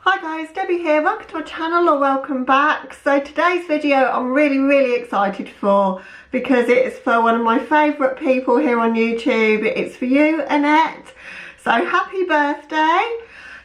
Hi guys, Debbie here, welcome to my channel or welcome back. So today's video I'm really excited for because it's for one of my favourite people here on YouTube. It's for you, Annette. So happy birthday.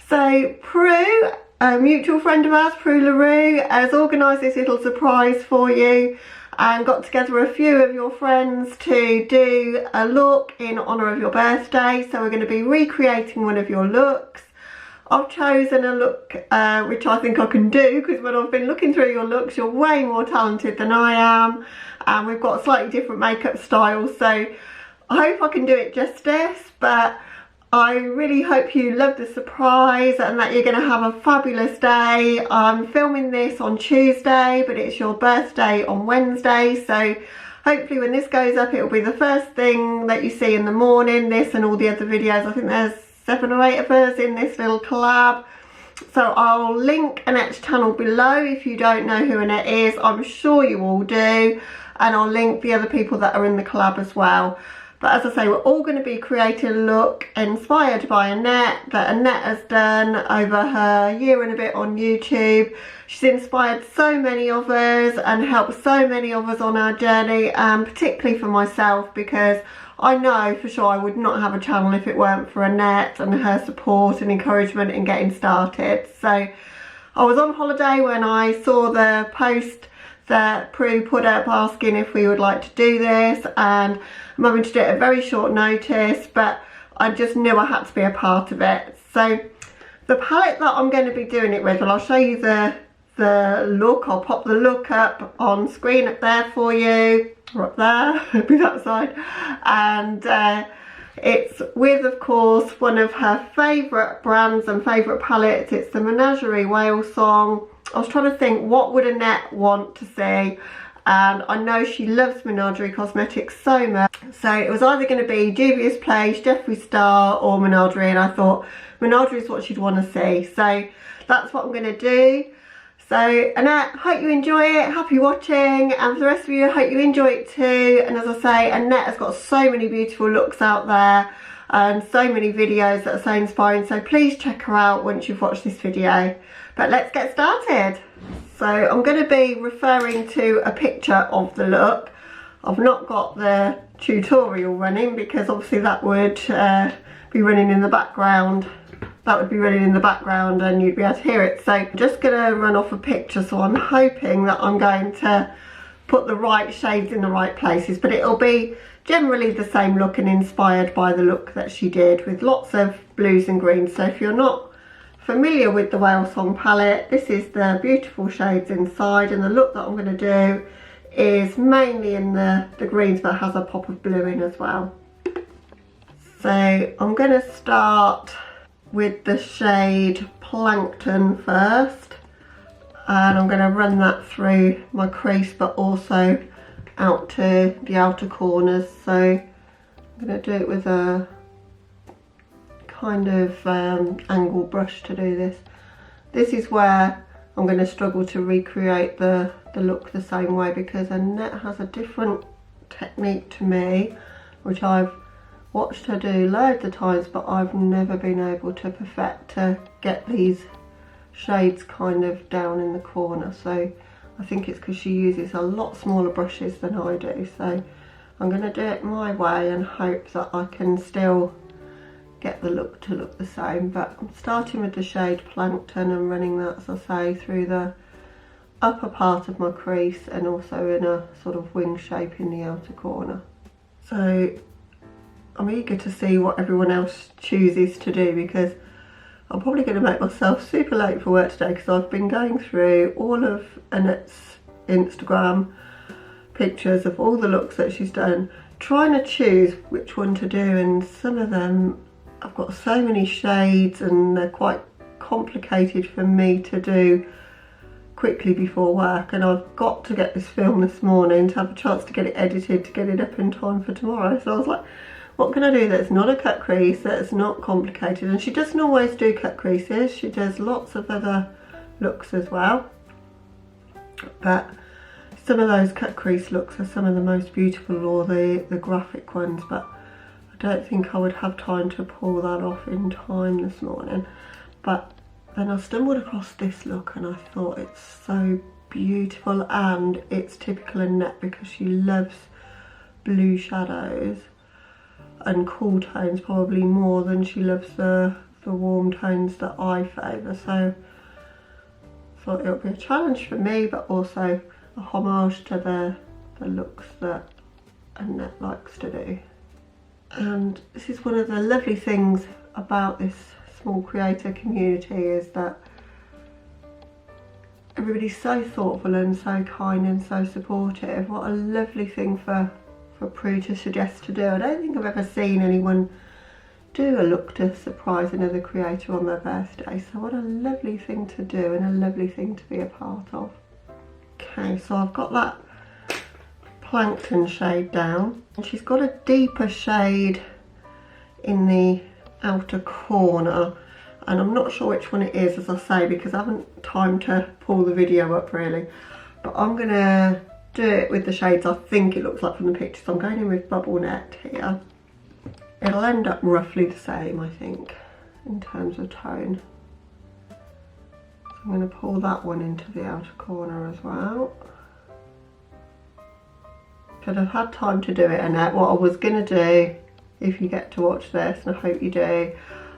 So Prue, a mutual friend of ours, Prue LaRue, has organised this little surprise for you and got together a few of your friends to do a look in honour of your birthday. So we're going to be recreating one of your looks. I've chosen a look which I think I can do, because when I've been looking through your looks, you're way more talented than I am, and we've got slightly different makeup styles, so I hope I can do it justice. But I really hope you love the surprise and that you're going to have a fabulous day. I'm filming this on Tuesday, but it's your birthday on Wednesday, so hopefully when this goes up it'll be the first thing that you see in the morning, this and all the other videos. I think there's 7 or 8 of us in this little collab. So I'll link Annette's channel below if you don't know who Annette is. I'm sure you all do. And I'll link the other people that are in the collab as well. But as I say, we're all going to be creating a look inspired by Annette, that Annette has done over her year and a bit on YouTube. She's inspired so many of us and helped so many of us on our journey, particularly for myself, because I know for sure I would not have a channel if it weren't for Annette and her support and encouragement in getting started. So I was on holiday when I saw the post that Prue put up asking if we would like to do this, and I'm having to do it at very short notice, but I just knew I had to be a part of it. So the palette that I'm going to be doing it with, well, I'll show you the look. I'll pop the look up on screen up there for you, or up there, be that side. And it's with, of course, one of her favourite brands and favourite palettes. It's the Menagerie Whale Song. I was trying to think, what would Annette want to see? And I know she loves Menagerie cosmetics so much. So it was either going to be Juvia's Place, Jeffree Star or Menagerie. And I thought Menagerie is what she'd want to see. So that's what I'm going to do. So Annette, hope you enjoy it. Happy watching. And for the rest of you, I hope you enjoy it too. And as I say, Annette has got so many beautiful looks out there and so many videos that are so inspiring. So please check her out once you've watched this video. But let's get started. So I'm going to be referring to a picture of the look. I've not got the tutorial running because obviously that would be running in the background. That would be running in the background and you'd be able to hear it. So I'm just going to run off a picture. So I'm hoping that I'm going to put the right shades in the right places. But it'll be generally the same look and inspired by the look that she did, with lots of blues and greens. So if you're not familiar with the Whale Song palette, this is the beautiful shades inside, and the look that I'm going to do is mainly in the greens but has a pop of blue in as well. So I'm going to start with the shade Plankton first, and I'm going to run that through my crease but also out to the outer corners. So I'm going to do it with a kind of angle brush to do this. This is where I'm going to struggle to recreate the look the same way, because Annette has a different technique to me, which I've watched her do loads of times, but I've never been able to perfect to get these shades kind of down in the corner. So I think it's because she uses a lot smaller brushes than I do. So I'm going to do it my way and hope that I can still get the look to look the same. But I'm starting with the shade Plankton and running that, as I say, through the upper part of my crease and also in a sort of wing shape in the outer corner. So I'm eager to see what everyone else chooses to do, because I'm probably going to make myself super late for work today, because I've been going through all of Annette's Instagram pictures of all the looks that she's done, trying to choose which one to do, and some of them I've got so many shades and they're quite complicated for me to do quickly before work, and I've got to get this film this morning to have a chance to get it edited to get it up in time for tomorrow. So I was like, what can I do that's not a cut crease, that's not complicated? And she doesn't always do cut creases, she does lots of other looks as well, but some of those cut crease looks are some of the most beautiful, or the graphic ones, but I don't think I would have time to pull that off in time this morning. But then I stumbled across this look and I thought it's so beautiful, and it's typical Annette because she loves blue shadows and cool tones probably more than she loves the warm tones that I favour. So I thought it would be a challenge for me, but also a homage to the looks that Annette likes to do. And this is one of the lovely things about this small creator community, is that everybody's so thoughtful and so kind and so supportive. What a lovely thing for Prue to suggest to do. I don't think I've ever seen anyone do a look to surprise another creator on their birthday, so what a lovely thing to do and a lovely thing to be a part of. Okay, so I've got that plankton shade down. She's got a deeper shade in the outer corner, and I'm not sure which one it is, as I say, because I haven't time to pull the video up really, but I'm gonna do it with the shades I think it looks like from the picture. So I'm going in with Bubble Net here. It'll end up roughly the same, I think, in terms of tone. So I'm going to pull that one into the outer corner as well. Could have had time to do it, Annette. What I was going to do, if you get to watch this, and I hope you do,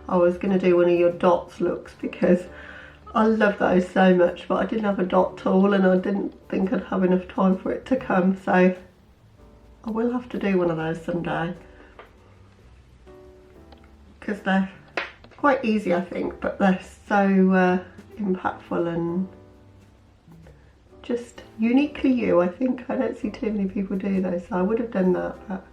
I was going to do one of your dots looks, because I love those so much, but I didn't have a dot tool and I didn't think I'd have enough time for it to come, so I will have to do one of those someday, because they're quite easy I think, but they're so impactful and just uniquely you. I think I don't see too many people do those, so I would have done that, but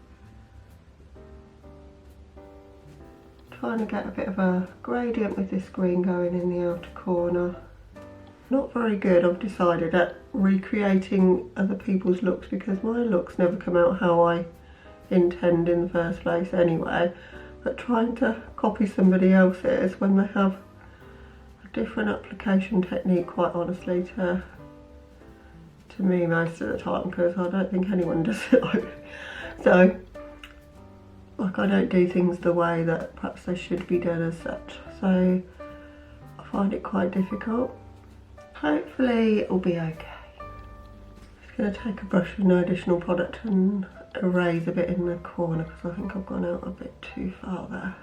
trying to get a bit of a gradient with this green going in the outer corner. Not very good, I've decided, at recreating other people's looks, because my looks never come out how I intend in the first place anyway. But trying to copy somebody else's when they have a different application technique, quite honestly, to me most of the time, because I don't think anyone does it like me. So, like, I don't do things the way that perhaps they should be done as such, so I find it quite difficult. Hopefully it'll be okay. Just going to take a brush with no additional product and erase a bit in the corner, because I think I've gone out a bit too far there.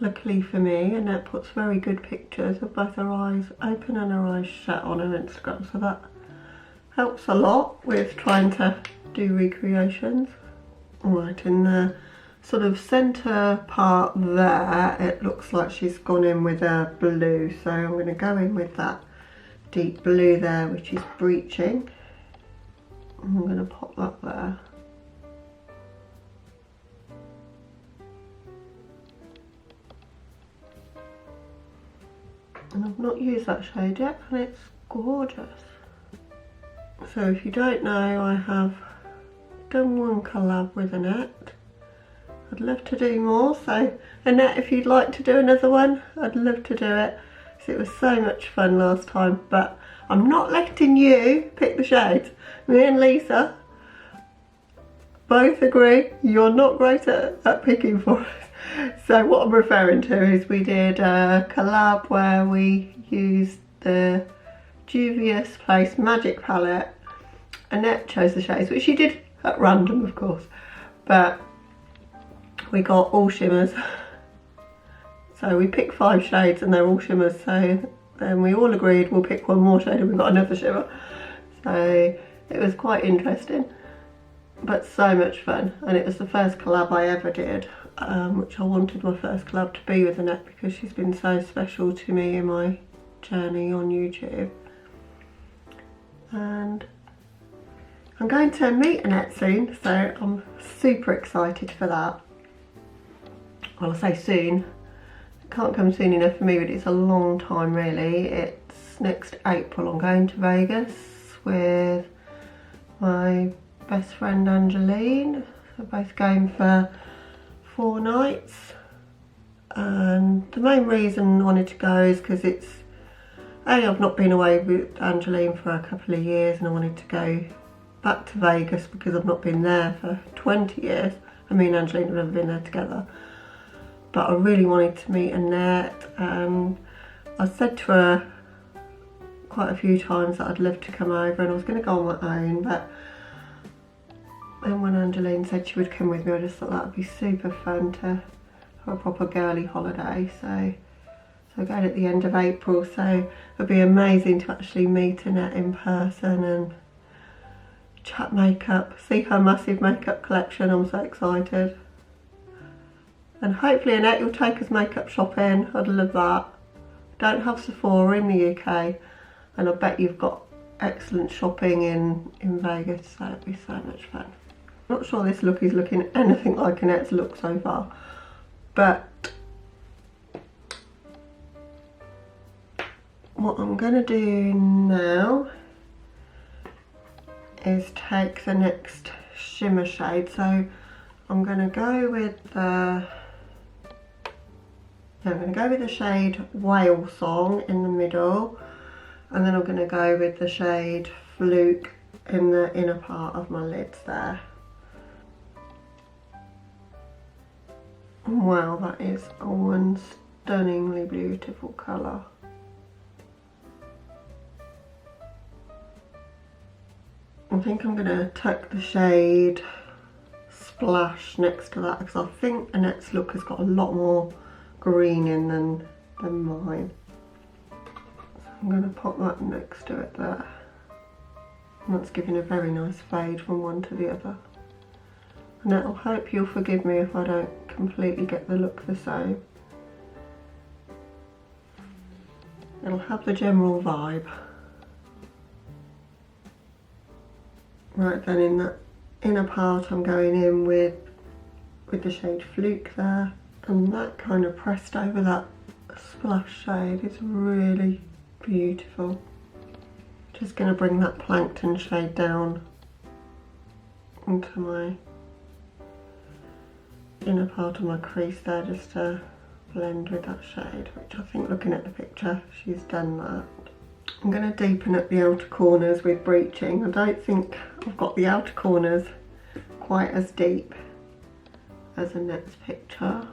Luckily for me, Annette puts very good pictures of both her eyes open and her eyes shut on her Instagram, so that helps a lot with trying to do recreations. Right, in the sort of centre part there, it looks like she's gone in with a blue, so I'm going to go in with that deep blue there, which is breaching. I'm going to pop that there. And I've not used that shade yet, and it's gorgeous. So if you don't know, I have done one collab with Annette. I'd love to do more, so Annette, if you'd like to do another one, I'd love to do it, because it was so much fun last time. But I'm not letting you pick the shades. Me and Lisa both agree you're not great at picking for us. So what I'm referring to is we did a collab where we used the Juvia's Place Magic Palette. Annette chose the shades, which she did at random of course, but we got all shimmers. So we picked 5 shades and they're all shimmers, so then we all agreed we'll pick one more shade and we got another shimmer. So it was quite interesting, but so much fun, and it was the first collab I ever did, which I wanted my first collab to be with Annette, because she's been so special to me in my journey on YouTube. And I'm going to meet Annette soon, so I'm super excited for that. Well, I say soon, it can't come soon enough for me, but it's a long time really. It's next April. I'm going to Vegas with my best friend Angeline. We're both going for 4 nights, and the main reason I wanted to go is because it's I've not been away with Angeline for a couple of years, and I wanted to go back to Vegas because I've not been there for 20 years. I mean, Angeline have never been there together, but I really wanted to meet Annette, and I said to her quite a few times that I'd love to come over and I was going to go on my own, but then when Angeline said she would come with me, I just thought that would be super fun to have a proper girly holiday. So again at the end of April, so it'd be amazing to actually meet Annette in person and chat makeup, see her massive makeup collection. I'm so excited. And hopefully Annette, you'll take us makeup shopping. I'd love that. Don't have Sephora in the UK, and I bet you've got excellent shopping in Vegas, so it'd be so much fun. I'm not sure this look is looking anything like Annette's look so far, but what I'm going to do now is take the next shimmer shade. So I'm going to go with the shade Whale Song in the middle, and then I'm going to go with the shade Fluke in the inner part of my lids there. Wow, that is one stunningly beautiful colour. I think I'm going to tuck the shade Splash next to that, because I think Annette's look has got a lot more green in than mine. So I'm going to pop that next to it there. And that's giving a very nice fade from one to the other. And I hope you'll forgive me if I don't completely get the look the same. It'll have the general vibe. Right then, in that inner part I'm going in with the shade Fluke there, and that kind of pressed over that Splash shade is really beautiful. Just going to bring that Plankton shade down into my inner part of my crease there, just to blend with that shade, which I think, looking at the picture, she's done that. I'm going to deepen up the outer corners with breaching. I don't think I've got the outer corners quite as deep as Annette's picture.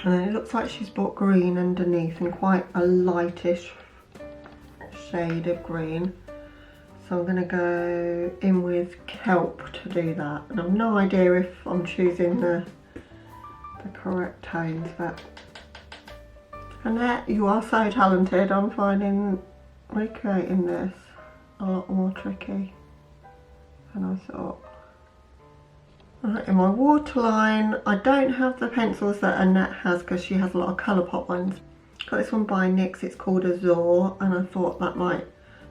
And then it looks like she's bought green underneath, and quite a lightish shade of green. So I'm going to go in with Kelp to do that. And I've no idea if I'm choosing the correct tones, but Annette, you are so talented. I'm finding recreating this a lot more tricky than I thought. Right, in my waterline, I don't have the pencils that Annette has because she has a lot of Colourpop ones. Got this one by NYX, it's called Azure, and I thought that might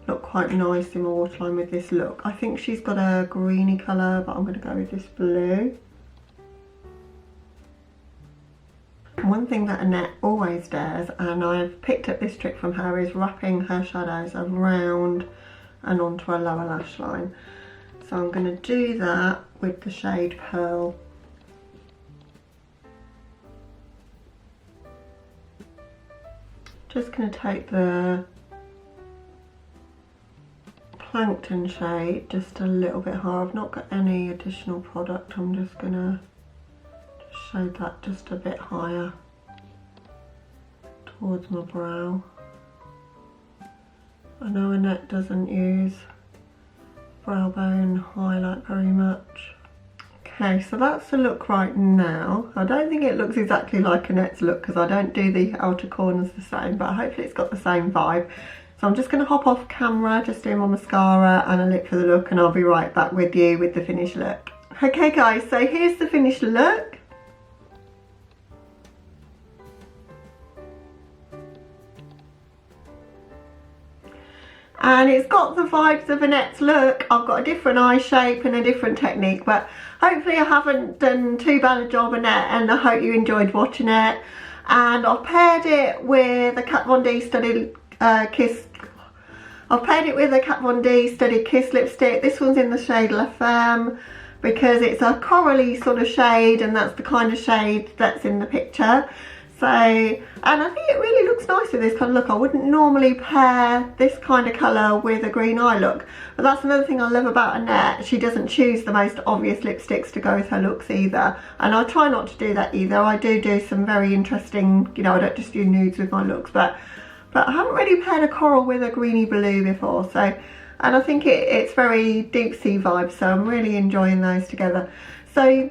look quite nice in my waterline with this look. I think she's got a greeny colour, but I'm going to go with this blue. One thing that Annette always does, and I've picked up this trick from her, is wrapping her shadows around and onto a lower lash line. So I'm going to do that with the shade Pearl. Just going to take the Plankton shade just a little bit higher. I've not got any additional product, I'm just going to shade that just a bit higher towards my brow. I know Annette doesn't use brow bone highlight very much. Okay, so that's the look right now. I don't think it looks exactly like Annette's look because I don't do the outer corners the same, but hopefully it's got the same vibe. So I'm just going to hop off camera, just do my mascara and a lip for the look, and I'll be right back with you with the finished look. Okay guys, so here's the finished look. And it's got the vibes of Annette's look. I've got a different eye shape and a different technique, but hopefully I haven't done too bad a job, Annette, and I hope you enjoyed watching it. And I've paired it with a Kat Von D Study Kiss. I've paired it with a Kat Von D Study Kiss lipstick. This one's in the shade La Femme because it's a corally sort of shade, and that's the kind of shade that's in the picture. So, and I think it really looks looks nice with this kind of look. I wouldn't normally pair this kind of colour with a green eye look, but that's another thing I love about Annette. She doesn't choose the most obvious lipsticks to go with her looks either, and I try not to do that either. I do some very interesting, you know, I don't just do nudes with my looks, but I haven't really paired a coral with a greeny blue before, so, and I think it's very deep sea vibes, so I'm really enjoying those together. So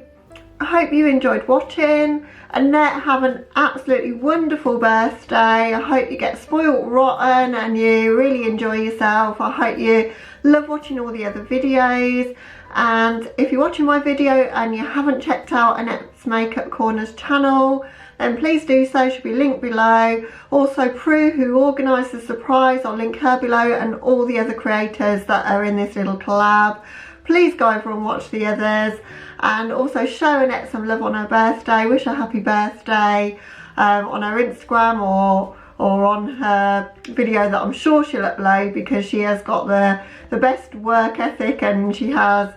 I hope you enjoyed watching. Annette, have an absolutely wonderful birthday. I hope you get spoiled rotten and you really enjoy yourself. I hope you love watching all the other videos. And if you're watching my video and you haven't checked out Annette's Makeup Corner's channel, then please do so. She'll be linked below. Also, Prue, who organised the surprise, I'll link her below, and all the other creators that are in this little collab. Please go over and watch the others, and also show Annette some love on her birthday. Wish her happy birthday on her Instagram or on her video that I'm sure she'll upload, because she has got the best work ethic and she has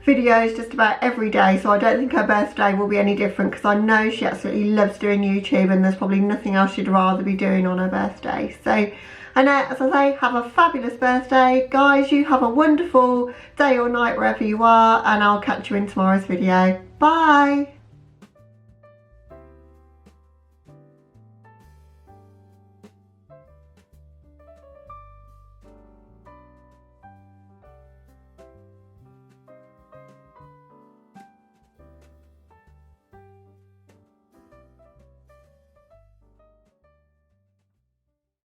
videos just about every day, so I don't think her birthday will be any different, because I know she absolutely loves doing YouTube and there's probably nothing else she'd rather be doing on her birthday. So Annette, as I say, have a fabulous birthday. Guys, you have a wonderful day or night wherever you are, and I'll catch you in tomorrow's video. Bye!